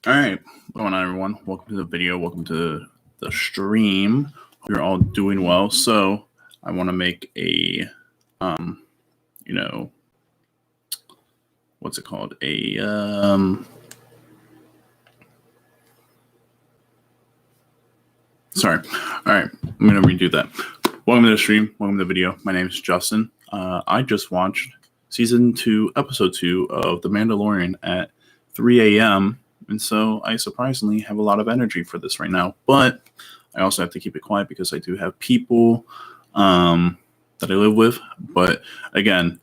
All right, what's going on, everyone? Welcome to the video. Welcome to the stream. Hope you're all doing well. So, I want to make a, what's it called? Sorry. All right, I'm gonna redo that. Welcome to the stream. Welcome to the video. My name is Justin. I just watched season 2, episode 2 of The Mandalorian at 3 a.m. And so I surprisingly have a lot of energy for this right now. But I also have to keep it quiet because I do have people that I live with. But again,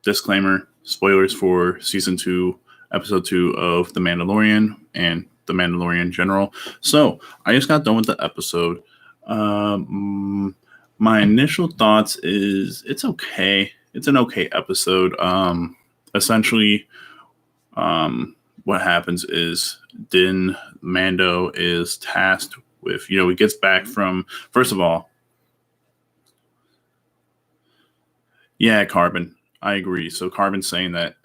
disclaimer, spoilers for season 2, episode 2 of The Mandalorian and The Mandalorian in general. So I just got done with the episode. My initial thoughts is it's okay. It's an okay episode. Essentially, what happens is Din Mando is tasked with, he gets back from, first of all, yeah, Carbon. I agree. So Carbon's saying that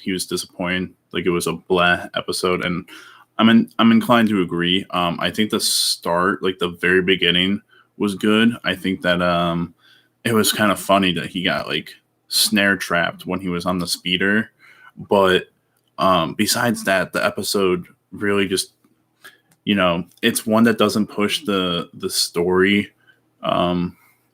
he was disappointed, like it was a blah episode, and I'm inclined to agree. I think the start, like the very beginning, was good. I think that it was kind of funny that he got like snare trapped when he was on the speeder, but besides that, the episode really just, it's one that doesn't push the story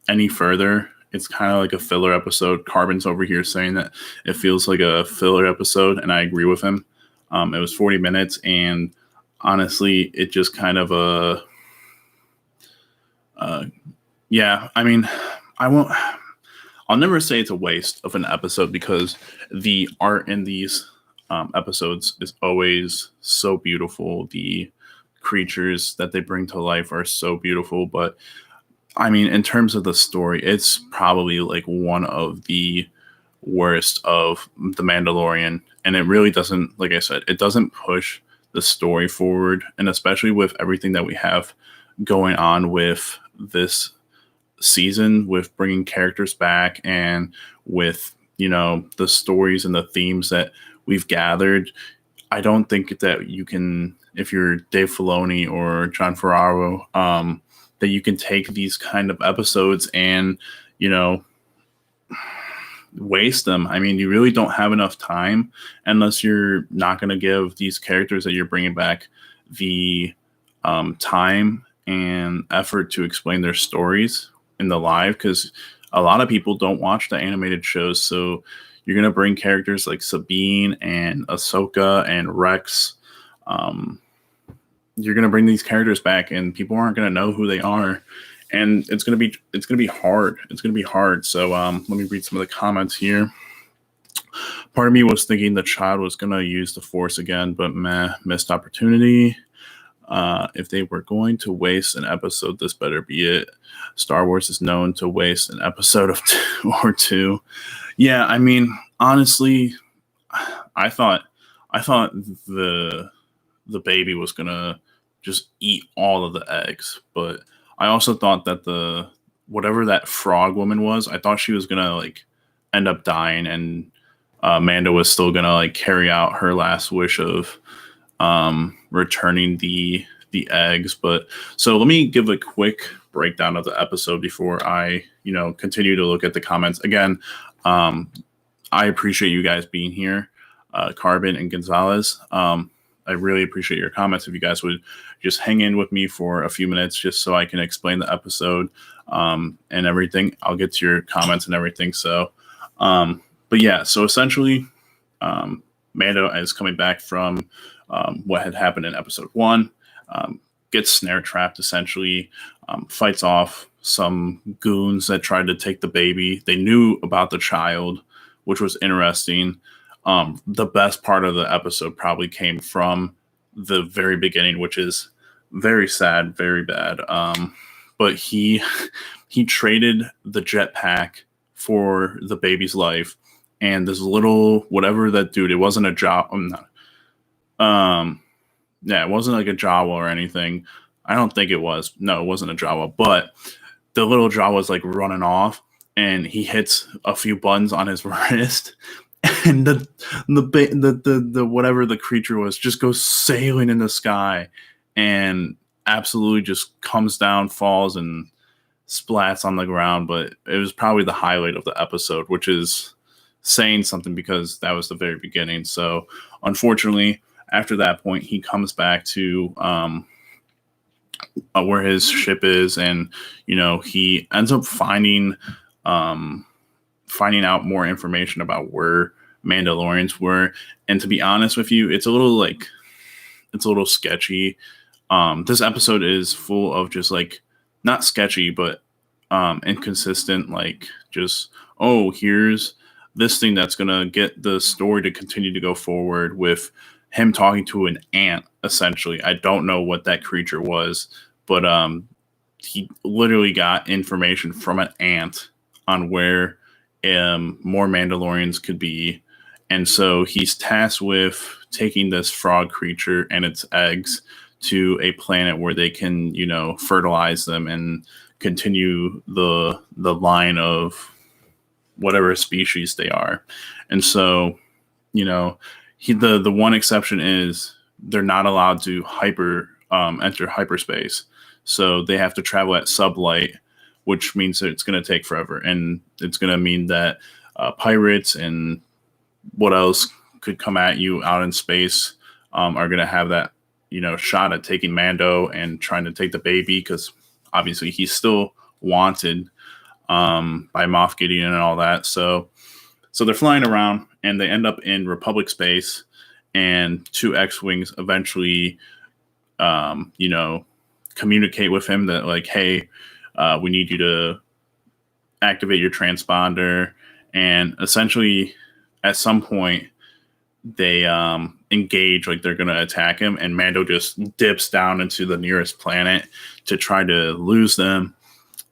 any further. It's kind of like a filler episode. Carbon's over here saying that it feels like a filler episode, and I agree with him. It was 40 minutes, and honestly, it just kind of yeah. I mean, I'll never say it's a waste of an episode because the art in these episodes is always so beautiful. The creatures that they bring to life are so beautiful, but I mean, in terms of the story, it's probably like one of the worst of The Mandalorian, and it really doesn't, like I said, it doesn't push the story forward, and especially with everything that we have going on with this season, with bringing characters back and with the stories and the themes that we've gathered. I don't think that you can, if you're Dave Filoni or Jon Favreau, that you can take these kind of episodes and waste them. I mean, you really don't have enough time unless you're not going to give these characters that you're bringing back the time and effort to explain their stories in the live, because a lot of people don't watch the animated shows. So you're going to bring characters like Sabine and Ahsoka and Rex. You're going to bring these characters back and people aren't going to know who they are. And it's going to be hard. It's going to be hard. So let me read some of the comments here. Part of me was thinking the child was going to use the Force again, but missed opportunity. If they were going to waste an episode, this better be it. Star Wars is known to waste an episode of 2 or 2. Yeah, I mean, honestly, I thought the baby was gonna just eat all of the eggs, but I also thought that whatever that frog woman was, I thought she was gonna like end up dying, and Mando was still gonna like carry out her last wish of returning the eggs. But so let me give a quick breakdown of the episode before I continue to look at the comments. Again, I appreciate you guys being here, Carbon and Gonzalez. I really appreciate your comments. If you guys would just hang in with me for a few minutes just so I can explain the episode and everything, I'll get to your comments and everything. So but yeah, so essentially Mando is coming back from what had happened in episode 1, gets snare trapped essentially, fights off some goons that tried to take the baby. They knew about the child, which was interesting. The best part of the episode probably came from the very beginning, which is very sad, very bad. But he traded the jetpack for the baby's life, and this little whatever that dude. It wasn't a job. Yeah, it wasn't like a Jawa or anything. I don't think it was. No, it wasn't a Jawa. But the little Jawa was like running off, and he hits a few buttons on his wrist. and the whatever the creature was just goes sailing in the sky and absolutely just comes down, falls, and splats on the ground. But it was probably the highlight of the episode, which is saying something because that was the very beginning. So unfortunately, after that point, he comes back to where his ship is, and he ends up finding out more information about where Mandalorians were. And to be honest with you, it's a little sketchy. This episode is full of just like, not sketchy, but inconsistent, like just, oh, here's this thing that's gonna get the story to continue to go forward with him talking to an ant, essentially. I don't know what that creature was, but he literally got information from an ant on where more Mandalorians could be. And so he's tasked with taking this frog creature and its eggs to a planet where they can, fertilize them and continue the line of whatever species they are. And so, the one exception is they're not allowed to enter hyperspace. So they have to travel at sublight, which means that it's going to take forever. And it's going to mean that pirates and what else could come at you out in space are going to have that, shot at taking Mando and trying to take the baby, because obviously he's still wanted by Moff Gideon and all that. So they're flying around and they end up in Republic space, and two X-Wings eventually, communicate with him that like, hey, we need you to activate your transponder. And essentially at some point they engage, like they're going to attack him, and Mando just dips down into the nearest planet to try to lose them.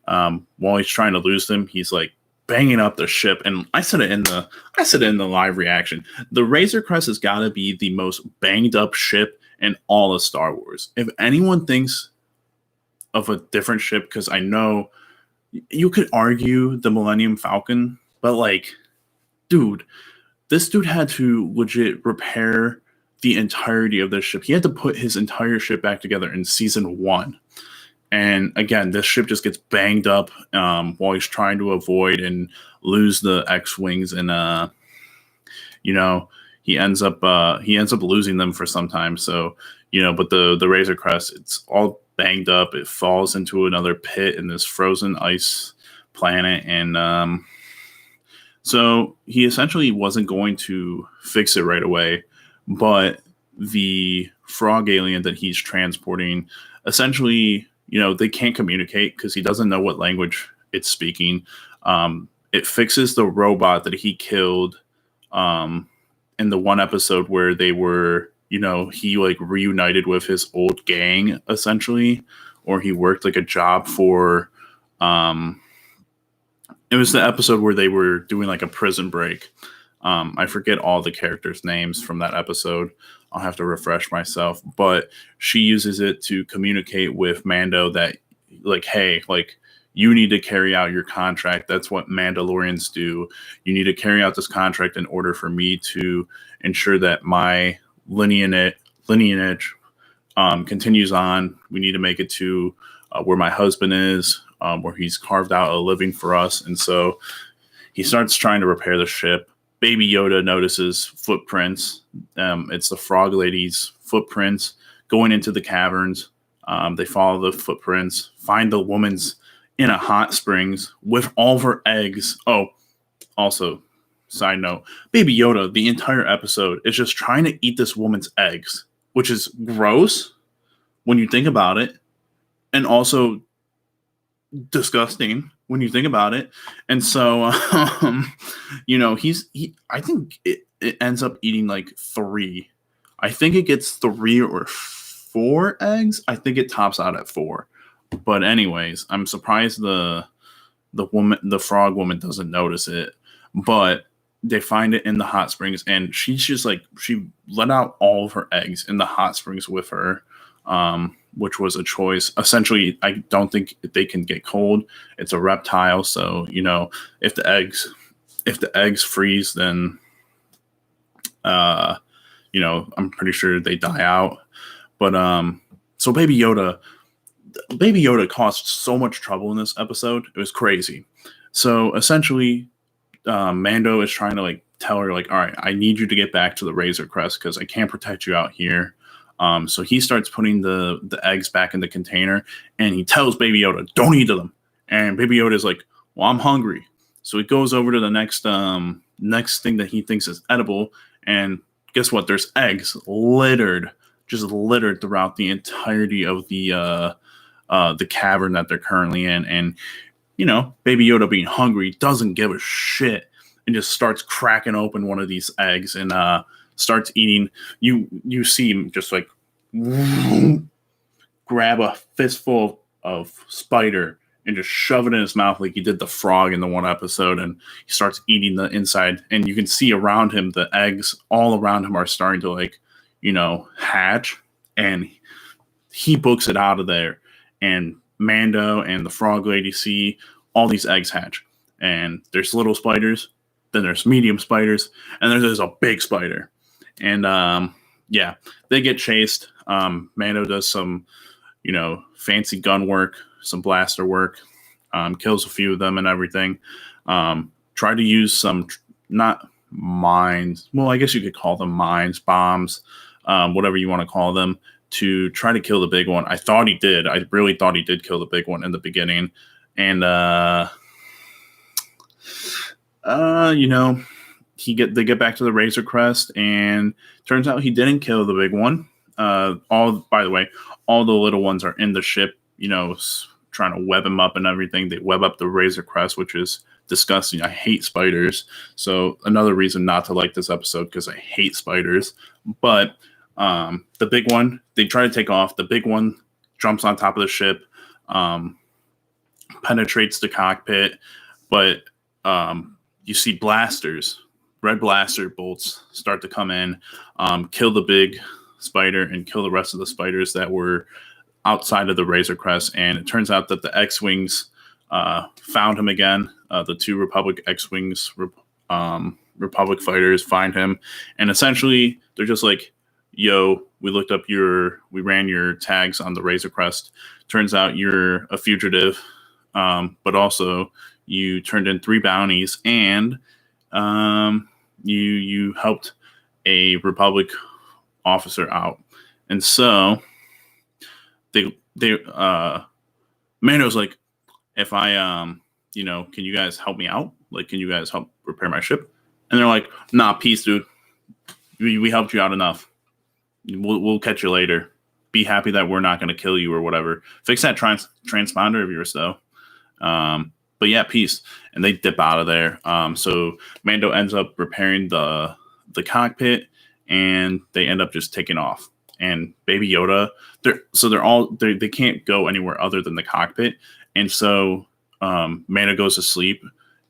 While he's trying to lose them, he's like banging up the ship. And I said it in the live reaction. The Razor Crest has got to be the most banged up ship in all of Star Wars. If anyone thinks of a different ship, because I know you could argue the Millennium Falcon, but like, dude, this dude had to legit repair the entirety of this ship. He had to put his entire ship back together in season 1. And again, this ship just gets banged up while he's trying to avoid and lose the X-Wings. And, he ends up losing them for some time. So, but the Razor Crest, it's all banged up. It falls into another pit in this frozen ice planet. And so he essentially wasn't going to fix it right away. But the frog alien that he's transporting, essentially, they can't communicate because he doesn't know what language it's speaking. It fixes the robot that he killed in the one episode where they were, he like reunited with his old gang, essentially, or he worked like a job for, it was the episode where they were doing like a prison break. I forget all the characters' names from that episode. I'll have to refresh myself, but she uses it to communicate with Mando that like, hey, like you need to carry out your contract. That's what Mandalorians do. You need to carry out this contract in order for me to ensure that my lineage continues on. We need to make it to where my husband is, where he's carved out a living for us. And so he starts trying to repair the ship. Baby Yoda notices footprints. It's the frog lady's footprints going into the caverns. They follow the footprints, find the woman's in a hot springs with all of her eggs. Oh, also, side note, Baby Yoda, the entire episode is just trying to eat this woman's eggs, which is gross when you think about it, and also disgusting when you think about it. And so I think it ends up eating like 3. I think it gets 3 or 4 eggs. I think it tops out at 4. But anyways, I'm surprised the frog woman doesn't notice it. But they find it in the hot springs, and she's just like, she let out all of her eggs in the hot springs with her, which was a choice. Essentially, I don't think they can get cold. It's a reptile, so if the eggs freeze, then I'm pretty sure they die out. But so Baby Yoda caused so much trouble in this episode. It was crazy. So essentially, Mando is trying to like tell her like, all right, I need you to get back to the Razor Crest because I can't protect you out here. So he starts putting the eggs back in the container, and he tells Baby Yoda, don't eat them. And Baby Yoda is like, well, I'm hungry. So he goes over to the next thing that he thinks is edible, and guess what? There's eggs just littered throughout the entirety of the cavern that they're currently in. And Baby Yoda, being hungry, doesn't give a shit and just starts cracking open one of these eggs and starts eating. You see him just like grab a fistful of spider and just shove it in his mouth like he did the frog in the one episode, and he starts eating the inside. And you can see around him, the eggs all around him are starting to like, hatch, and he books it out of there. And Mando and the frog lady see all these eggs hatch, and there's little spiders, then there's medium spiders, and then there's a big spider. And they get chased. Mando does some fancy gun work, some blaster work, kills a few of them and everything. Try to use some not mines, well, I guess you could call them mines, bombs, whatever you want to call them, to try to kill the big one. I thought he did. I really thought he did kill the big one in the beginning. And they get back to the Razor Crest, and turns out he didn't kill the big one. By the way, all the little ones are in the ship, trying to web him up and everything. They web up the Razor Crest, which is disgusting. I hate spiders. So another reason not to like this episode, because I hate spiders. But the big one, they try to take off. The big one jumps on top of the ship, penetrates the cockpit, but you see blasters, red blaster bolts start to come in, kill the big spider and kill the rest of the spiders that were outside of the Razor Crest. And it turns out that the X-Wings found him again. The two Republic X-Wings, Republic fighters find him. And essentially, they're just like, yo, we ran your tags on the Razor Crest. Turns out you're a fugitive, but also you turned in 3 bounties, and you helped a Republic officer out. And so Mando's like, if I can you guys help me out? Like, can you guys help repair my ship? And they're like, nah, peace, dude. We helped you out enough. We'll catch you later. Be happy that we're not going to kill you or whatever. Fix that transponder of yours, though. But yeah, peace. And they dip out of there. So Mando ends up repairing the cockpit, and they end up just taking off. And Baby Yoda, they can't go anywhere other than the cockpit. And so Mando goes to sleep,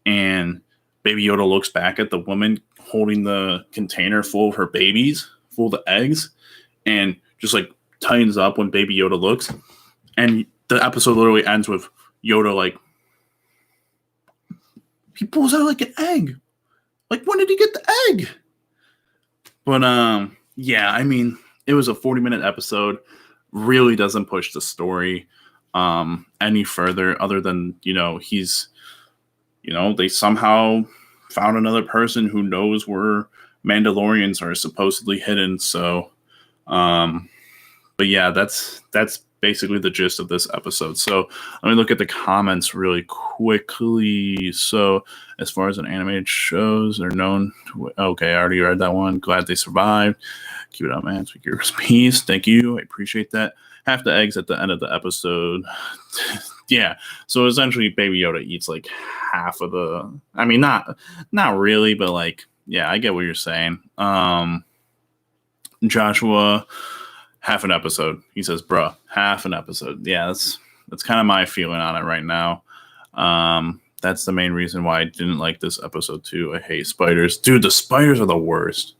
and Baby Yoda looks back at the woman holding the container full of her babies, full of the eggs, and just like tightens up when Baby Yoda looks. And the episode literally ends with Yoda like, he pulls out like an egg. Like, when did he get the egg? But yeah, I mean, it was a 40-minute episode. Really doesn't push the story any further, other than he's they somehow found another person who knows where Mandalorians are supposedly hidden. So but yeah, that's basically the gist of this episode. So let me look at the comments really quickly. So as far as an animated shows, they're known. Okay, I already read that one. Glad they survived. Keep it up, man. Speak your peace. Thank you. I appreciate that. Half the eggs at the end of the episode. Yeah. So essentially, Baby Yoda eats like half of the. I mean, not really, but like, yeah, I get what you're saying. Joshua, half an episode. He says, bruh, half an episode. Yeah, that's kind of my feeling on it right now. That's the main reason why I didn't like this episode too. I hate spiders. Dude, the spiders are the worst.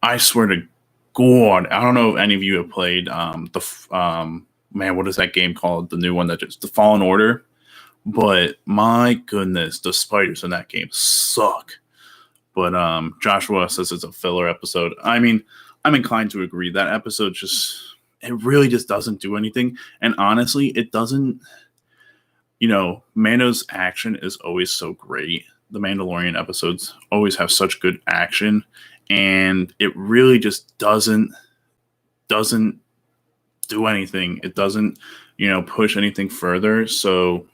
I swear to God. I don't know if any of you have played what is that game called? The new one that just, the Fallen Order. But my goodness, the spiders in that game suck. But Joshua says it's a filler episode. I mean, I'm inclined to agree. That episode it really just doesn't do anything. And honestly, it doesn't, Mando's action is always so great. The Mandalorian episodes always have such good action, and it really just doesn't do anything. It doesn't, push anything further. So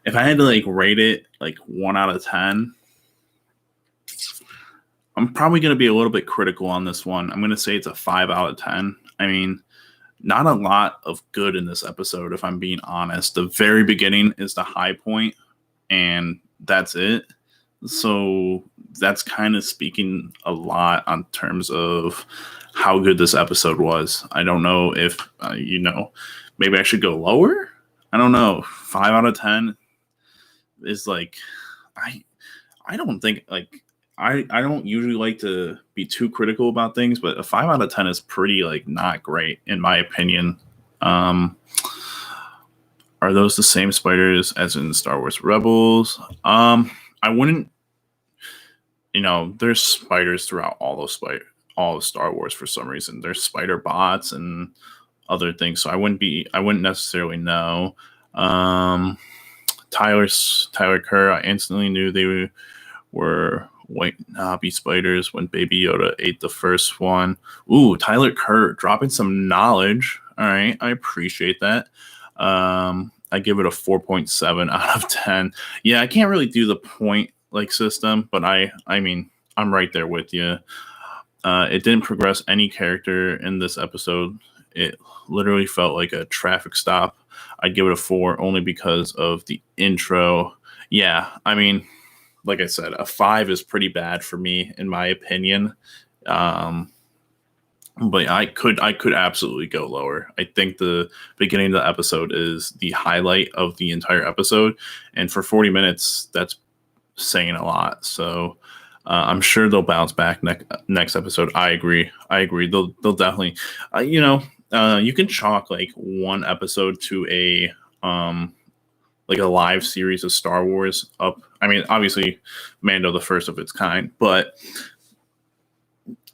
if I had to rate it 1 out of 10, I'm probably going to be a little bit critical on this one. I'm going to say it's a 5 out of 10. I mean, not a lot of good in this episode, if I'm being honest. The very beginning is the high point, and that's it. So that's kind of speaking a lot on terms of how good this episode was. I don't know if, maybe I should go lower. I don't know. 5 out of 10 is I don't think I don't usually like to be too critical about things, but a 5 out of 10 is pretty not great in my opinion. Are those the same spiders as in Star Wars Rebels? I wouldn't. There's spiders throughout all of Star Wars for some reason. There's spider bots and other things, so I wouldn't necessarily know. Tyler Kerr, I instantly knew they were white knobby spiders when Baby Yoda ate the first one. Ooh, Tyler Kerr dropping some knowledge. All right, I appreciate that. I give it a 4.7 out of 10. Yeah, I can't really do the point system, but I mean, I'm right there with you. It didn't progress any character in this episode. It literally felt like a traffic stop. I'd give it a 4 only because of the intro. Yeah, I mean, like I said, a 5 is pretty bad for me, in my opinion. But I could absolutely go lower. I think the beginning of the episode is the highlight of the entire episode, and for 40 minutes, that's saying a lot. So I'm sure they'll bounce back next episode. I agree. They'll definitely. You can chalk one episode to a live series of Star Wars up. I mean, obviously, Mando, the first of its kind, but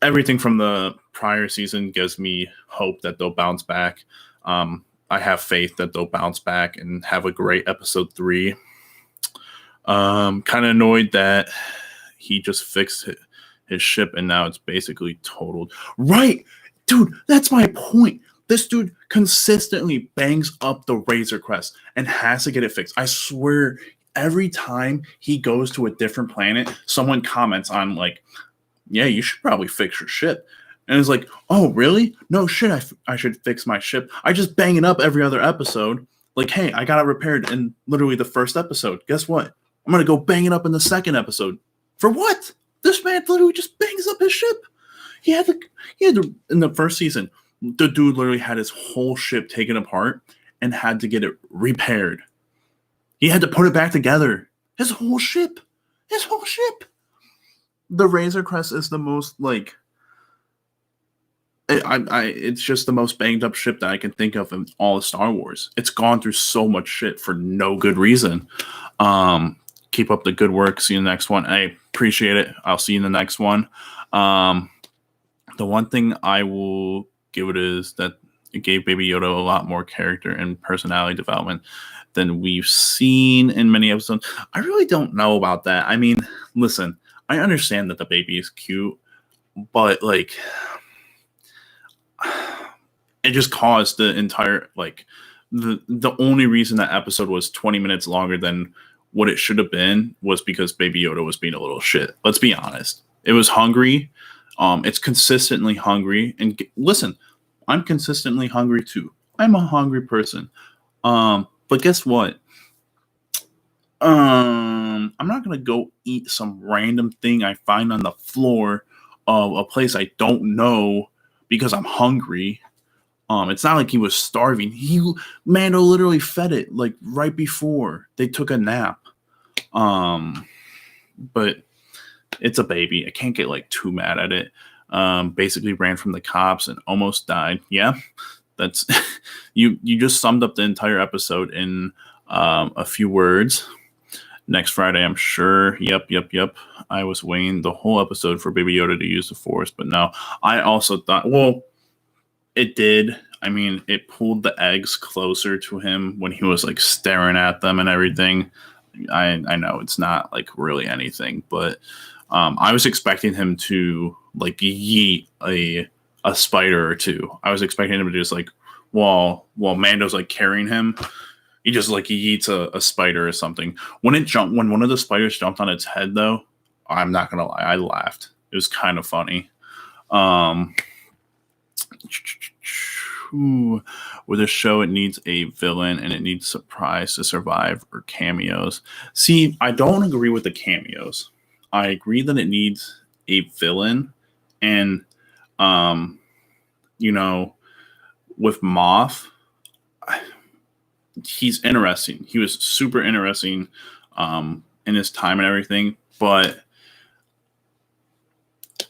everything from the prior season gives me hope that they'll bounce back. I have faith that they'll bounce back and have a great episode 3. Kind of annoyed that he just fixed his ship and now it's basically totaled. Right, dude, that's my point. This dude consistently bangs up the Razor Crest and has to get it fixed. I swear, every time he goes to a different planet, someone comments on yeah, you should probably fix your ship. And it's oh, really? No shit, I should fix my ship. I just bang it up every other episode. Hey, I got it repaired in literally the first episode. Guess what? I'm going to go bang it up in the second episode. For what? This man literally just bangs up his ship. He had to, in the first season, the dude literally had his whole ship taken apart and had to get it repaired. He had to put it back together. His whole ship. The Razor Crest is the most it's just the most banged up ship that I can think of in all of Star Wars. It's gone through so much shit for no good reason. Keep up the good work. See you in the next one. I appreciate it. I'll see you in the next one. The one thing I will give it is that it gave Baby Yoda a lot more character and personality development than we've seen in many episodes. I really don't know about that. I mean, listen, I understand that the baby is cute, but it just caused the entire the only reason that episode was 20 minutes longer than what it should have been was because Baby Yoda was being a little shit. Let's be honest. It was hungry. It's consistently hungry. And listen, I'm consistently hungry too. I'm a hungry person. But guess what? I'm not going to go eat some random thing I find on the floor of a place I don't know because I'm hungry. It's not like he was starving. Mando literally fed it right before they took a nap. But it's a baby. I can't get too mad at it. Basically ran from the cops and almost died. Yeah, that's you just summed up the entire episode in a few words. next Friday, I'm sure. Yep. I was waiting the whole episode for Baby Yoda to use the Force, but no. I also thought, well, it did. I mean, it pulled the eggs closer to him when he was like staring at them and everything. I know it's not like really anything, but I was expecting him to like yeet a spider or two. I was expecting him to just like while Mando's like carrying him, he just like he eats a spider or something. When one of the spiders jumped on its head, though, I'm not gonna lie, I laughed. It was kind of funny. With a show, it needs a villain and it needs surprise to survive or cameos. See, I don't agree with the cameos. I agree that it needs a villain, and with Moff, he's interesting. He was super interesting in his time and everything, but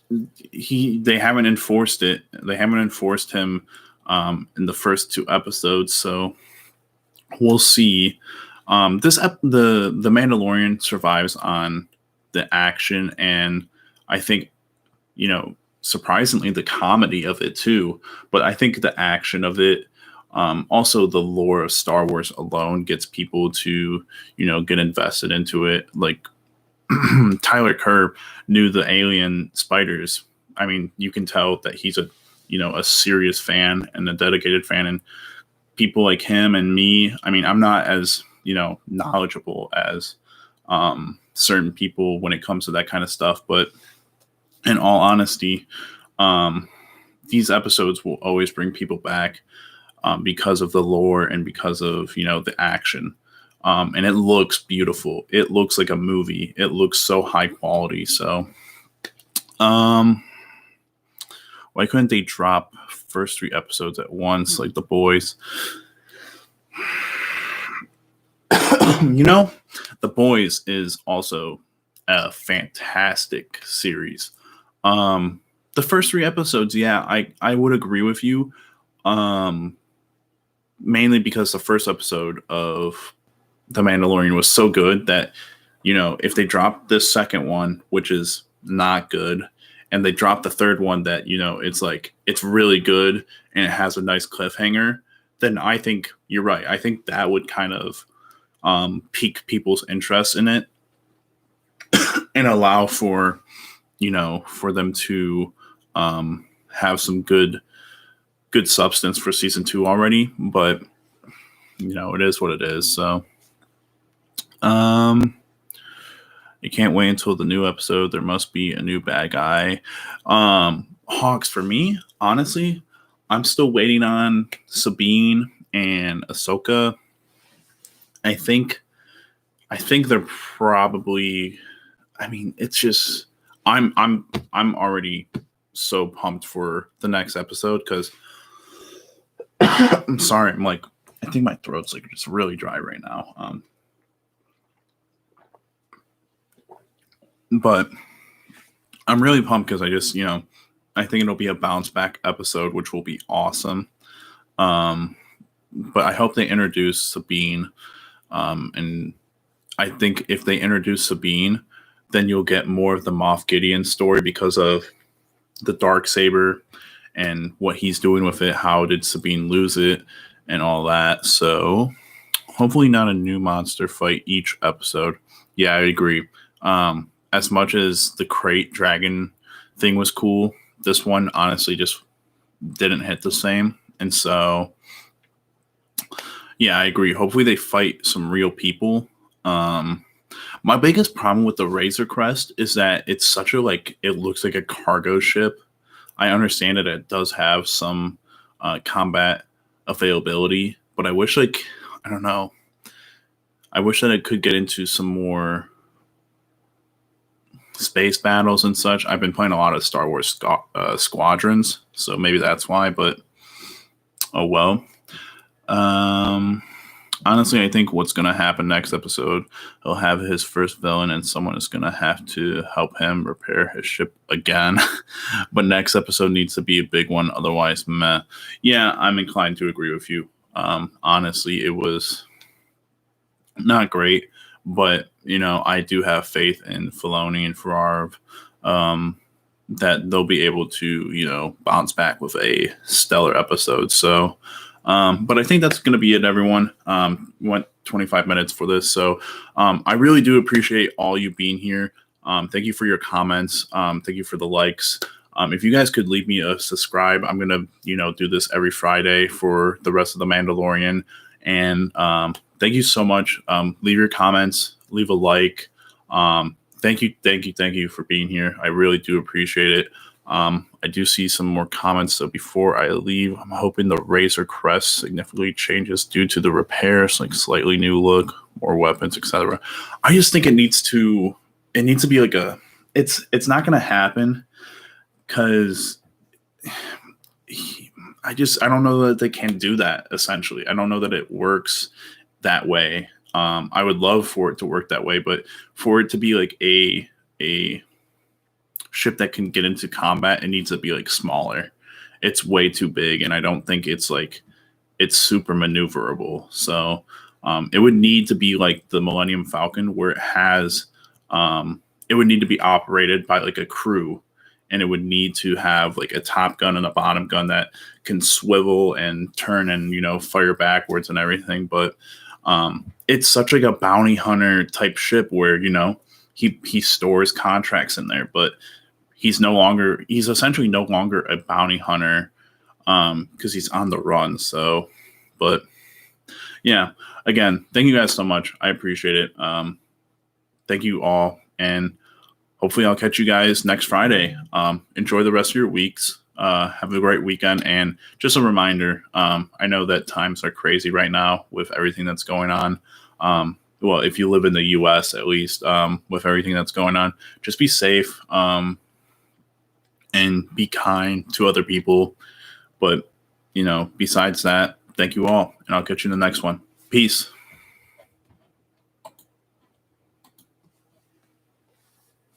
they haven't enforced it. They haven't enforced him in the first 2 episodes, so we'll see. The Mandalorian survives on the action, and I think surprisingly the comedy of it too. But I think the action of it, also the lore of Star Wars alone, gets people to get invested into it. Like Tyler Kerr knew the alien spiders. I mean, you can tell that he's a serious fan and a dedicated fan, and people like him and me. I mean, I'm not as knowledgeable as certain people when it comes to that kind of stuff, but in all honesty, these episodes will always bring people back because of the lore and because of the action. And it looks beautiful. It looks like a movie. It looks so high quality. So, why couldn't they drop first 3 episodes at once, like The Boys? The Boys is also a fantastic series. The first 3 episodes, yeah, I would agree with you. Mainly because the first episode of The Mandalorian was so good that, if they drop this second one, which is not good, and they drop the third one that, it's like, it's really good and it has a nice cliffhanger, then I think you're right. I think that would kind of pique people's interest in it and allow for, for them to have some good substance for season 2 already. But, it is what it is. So, you can't wait until the new episode. There must be a new bad guy. Hawks, for me, honestly, I'm still waiting on Sabine and Ahsoka. I think they're probably. I mean, it's just I'm already so pumped for the next episode because I'm sorry. I'm like, I think my throat's like just really dry right now. But I'm really pumped because I just, I think it'll be a bounce back episode, which will be awesome. But I hope they introduce Sabine. And I think if they introduce Sabine, then you'll get more of the Moff Gideon story because of the Darksaber and what he's doing with it. How did Sabine lose it and all that? So hopefully not a new monster fight each episode. Yeah, I agree. As much as the crate dragon thing was cool, this one honestly just didn't hit the same. And so, yeah, I agree. Hopefully they fight some real people. My biggest problem with the Razor Crest is that it's such a, it looks like a cargo ship. I understand that it does have some combat availability, but I wish, I don't know. I wish that it could get into some more space battles and such. I've been playing a lot of Star Wars Squadrons, so maybe that's why, but oh well. Honestly, I think what's going to happen next episode, he'll have his first villain and someone is going to have to help him repair his ship again. But next episode needs to be a big one, otherwise meh. Yeah, I'm inclined to agree with you. Honestly, it was not great, but I do have faith in Filoni and Favreau, that they'll be able to, bounce back with a stellar episode. So, but I think that's going to be it, everyone. Went 25 minutes for this. So, I really do appreciate all you being here. Thank you for your comments. Thank you for the likes. If you guys could leave me a subscribe, I'm going to, do this every Friday for the rest of the Mandalorian. And, thank you so much. Leave your comments, leave a like. Thank you for being here. I really do appreciate it. I do see some more comments. So before I leave, I'm hoping the Razor Crest significantly changes due to the repairs, like slightly new look, more weapons, etc. I just think it needs to be like it's not going to happen because I don't know that they can do that. Essentially, I don't know that it works that way. I would love for it to work that way, but for it to be like a ship that can get into combat, it needs to be like smaller. It's way too big, and I don't think it's super maneuverable. So it would need to be like the Millennium Falcon, where it would need to be operated by like a crew, and it would need to have like a top gun and a bottom gun that can swivel and turn and fire backwards and everything. But it's such like a bounty hunter type ship where he stores contracts in there, but he's essentially no longer a bounty hunter because he's on the run. So, but yeah, again, thank you guys so much. I appreciate it. Thank you all, and hopefully I'll catch you guys next Friday. Enjoy the rest of your weeks. Have a great weekend. And just a reminder, I know that times are crazy right now with everything that's going on. Well, if you live in the US, at least, with everything that's going on, just be safe, and be kind to other people. But, besides that, thank you all, and I'll catch you in the next one. Peace.